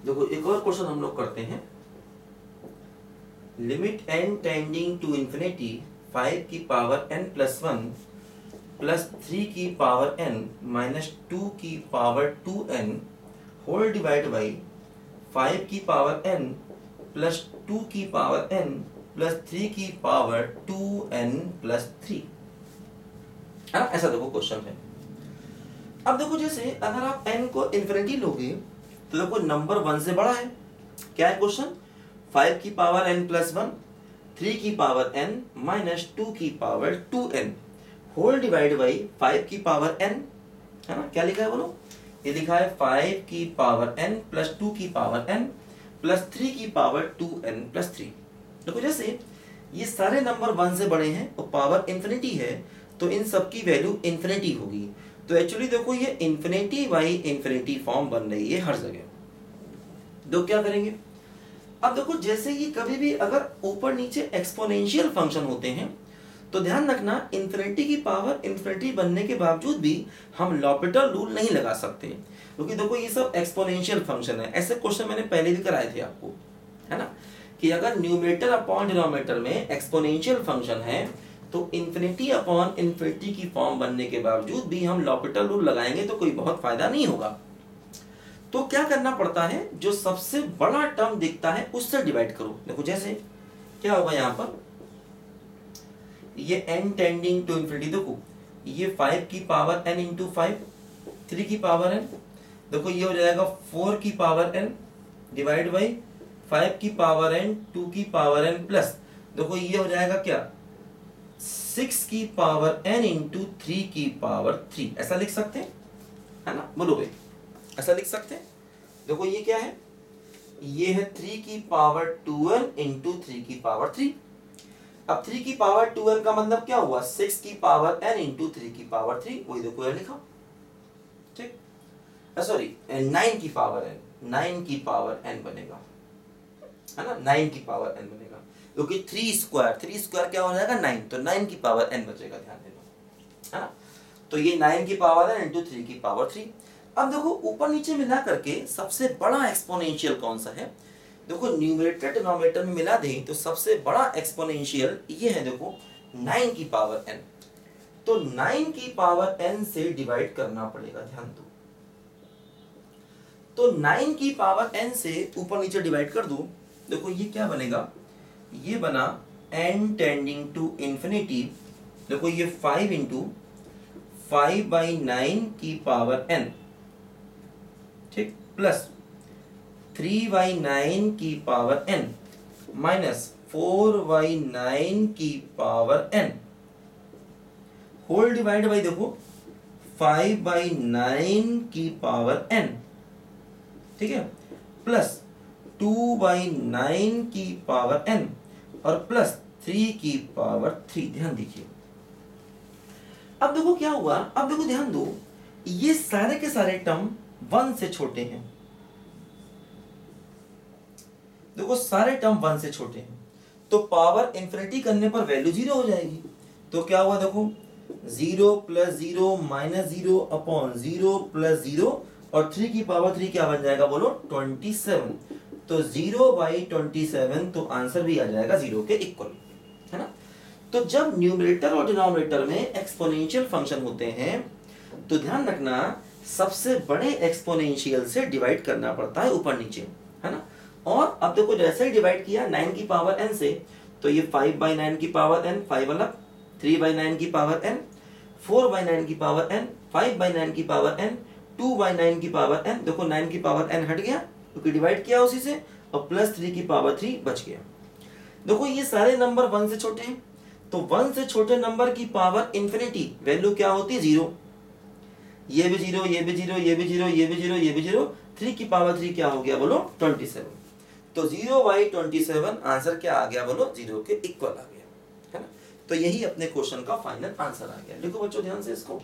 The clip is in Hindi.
देखो एक और क्वेश्चन हम लोग करते हैं। Limit n tending to infinity 5 की पावर n प्लस 1 प्लस 3 की पावर n माइनस 2 की power 2n whole divide by 5 की पावर n प्लस 2 की पावर n प्लस 3 की पावर 2n प्लस 3 है ना। ऐसा देखो क्वेश्चन है। अब देखो जैसे अगर आप n को इंफिनिटी लोगे तो देखो नंबर 1 से बड़ा है। क्या है क्वेश्चन? 5 की पावर n प्लस 1, 3 की पावर n माइनस 2 की power 2n whole divide by 5 की पावर n, है ना। क्या लिखा है बोलो? ये लिखा है 5 की पावर n प्लस 2 की पावर n प्लस 3 की पावर 2n प्लस 3। देखो जैसे ये सारे नंबर 1 से बड़े हैं और पावर इंफिनिटी है तो इन सब की वैल्यू इंफिनिटी होगी। तो एक्चुअली देखो ये इंफिनिटी बाई इंफिनिटी फॉर्म बन रही है हर जगह। तो क्या करेंगे? अब देखो जैसे ये कभी भी अगर ऊपर नीचे एक्सपोनेंशियल फंक्शन होते हैं तो ध्यान रखना इंफिनिटी की पावर इंफिनिटी बनने के बावजूद भी हम लॉपिटल रूल नहीं लगा सकते, क्योंकि देखो ये सब एक्सपोनेंशियल फंक्शन है। ऐसे क्वेश्चन मैंने पहले भी कराए थे आपको, है ना, कि अगर न्यूमरेटर अपॉन डिनोमिनेटर में एक्सपोनेंशियल फंक्शन है तो इंफिनिटी अपॉन इंफिनिटी की फॉर्म बनने के बावजूद भी हम लॉपिटल रूल लगाएंगे तो कोई बहुत फायदा नहीं होगा। तो क्या करना पड़ता है? जो सबसे बड़ा टर्म दिखता है उससे डिवाइड करो। देखो जैसे क्या होगा यहाँ पर, ये n टेंडिंग टू इंफिनिटी, देखो ये 5 की पावर n इंटू 5, 3 की पावर n, देखो ये हो जाएगा 4 की पावर n डिवाइड बाई 5 की पावर n 2 की पावर n प्लस देखो ये हो जाएगा क्या 6 की पावर n इंटू 3 की पावर 3। ऐसा लिख सकते हैं, है ना, बोलो भाई, ऐसा लिख सकते हैं। देखो ये क्या है, ये है 3 की पावर 2n इंटू 3 की पावर 3। अब 3 की पावर 2n का मतलब क्या हुआ? 6 की पावर n इंटू 3 की पावर 3। वही देखो ये लिखा, ठीक, सॉरी 9 की पावर n, 9 की पावर n बनेगा, है ना, 9 की पावर n बनेगा, क्योंकि 3 स्क्वायर क्या हो जाएगा 9, तो 9 की पावर n बचेगा, ध्यान देना, है ना। तो ये 9 की पावर n इंटू 3 की पावर 3। अब देखो ऊपर नीचे मिला करके सबसे बड़ा एक्सपोनेंशियल कौन सा है? देखो न्यूमरेटर डिनोमिनेटर में मिला दें तो सबसे बड़ा एक्सपोनेंशियल ये है, देखो 9 की पावर n। तो 9 की पावर n से डिवाइड करना पड़ेगा, ध्यान दो। तो 9 की पावर n से ऊपर नीचे डिवाइड कर दो, देखो ये क्या बनेगा, ये बना n टेंडिंग टू इंफिनिटी, देखो ये 5 इंटू 5/9 की पावर n, ठीक, प्लस 3/9 की पावर n माइनस 4/9 की power n whole divide by देखो 5/9 की पावर n, ठीक है, प्लस 2/9 की पावर n और प्लस 3 की पावर 3। ध्यान दीजिए, अब देखो क्या हुआ, अब देखो ध्यान दो, ये सारे के सारे टर्म 1 से छोटे हैं। देखो सारे टर्म 1 से छोटे हैं तो पावर इंफिनिटी करने पर वैल्यू 0 हो जाएगी। तो क्या हुआ, देखो 0 प्लस 0 माइनस 0 अपॉन 0 प्लस 0 और 3 की पावर 3 क्या बन जाएगा बोलो 27। तो 0/27, तो आंसर भी आ जाएगा 0 के इक्वल, है ना। तो जब न्यूमरेटर और डिनोमिनेटर में एक्सपोनेंशियल फंक्शन होते हैं तो ध्यान रखना सबसे बड़े एक्सपोनेंशियल से डिवाइड करना पड़ता है ऊपर नीचे, है ना। और अब देखो जैसे ही डिवाइड किया 9 की पावर n से तो ये 5/9 की पावर n, 5 अलग, 3/9 की पावर n, 4/9 की पावर n, 5/9 की पावर n, 2/9 की पावर n, देखो 9 की पावर n हट गया क्योंकि डिवाइड किया उसी से, और प्लस 3 की पावर 3 बच गया। देखो ये सारे नंबर 1 से छोटे हैं तो 1 से छोटे नंबर की पावर इंफिनिटी वैल्यू क्या होती है 0। ये भी 0, ये भी 0, ये भी 0, ये भी 0, ये भी 0, 3 की पावर 3 क्या हो गया बोलो 27। तो 0/27 आंसर क्या आ गया बोलो 0 के इक्वल आ गया, है ना। तो यही अपने क्वेश्चन का फाइनल आंसर आ गया। देखो बच्चों ध्यान से इसको।